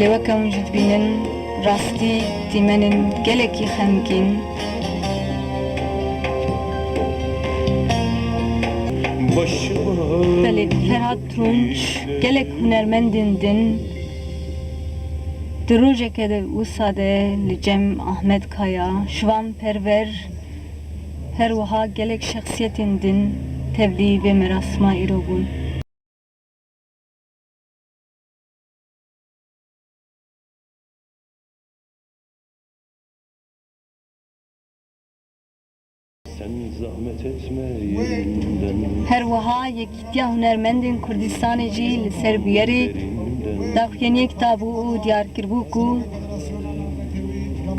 لوکم جد بینن راستی تیمنن گلکی خمگین بله فرهاد ترونچ گلک هنرمندندن دروجه که او ساده لجم احمد کایا شوان پرور هر وها گلک شخصیتندن تبلی و مراسما ایروبون هر وها یکیتیا هنرمندین کردستان جی لسر بیاری داخلینی کتابو و دیار کربو کو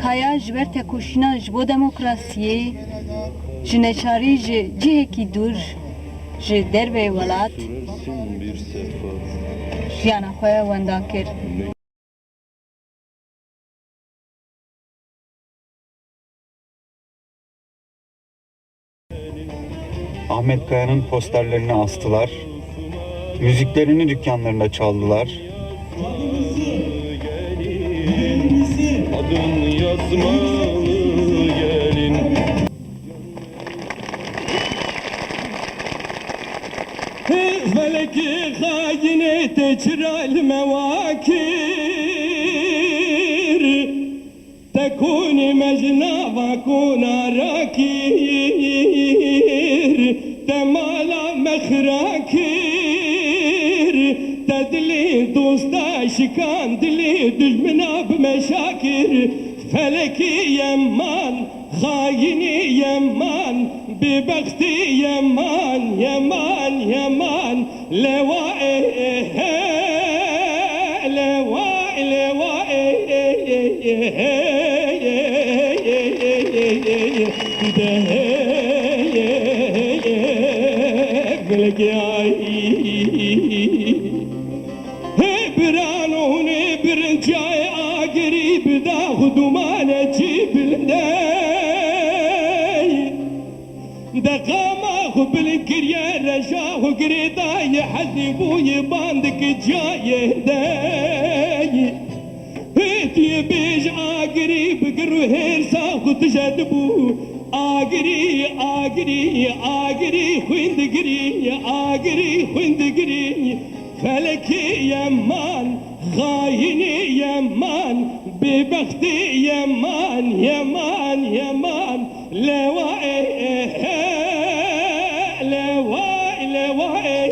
کایا جبر تکوشینا جبو دموکراسیه جنچاری جه کی دور جه دربه ولات جیانا خواه وندا کر Ahmet Kaya'nın posterlerini astılar. Müziklerini dükkanlarında çaldılar. Adın yazmalı gelin. Feleki haine teçral mevakir tekuni mecna ve kuna rakir temala mehrakir tedli dosta şikan dili düşmana bmeşakir feleki yemman haini yemman bibekti yemman yemman yemman levae levae levae belki ay برانون برنجای آگری بدا خدومان جیبلنده دقاما خبل کریه رجا و گریدای حذبوی باندک جای دی هیتی بیج آگری بگرو هرسا خود جدبو آگری آگری آگری خوندگری آگری خوندگری فلکی یمان خاینی یمان ببختی یمان یمان یمان لوای لوای لوای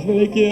فلکی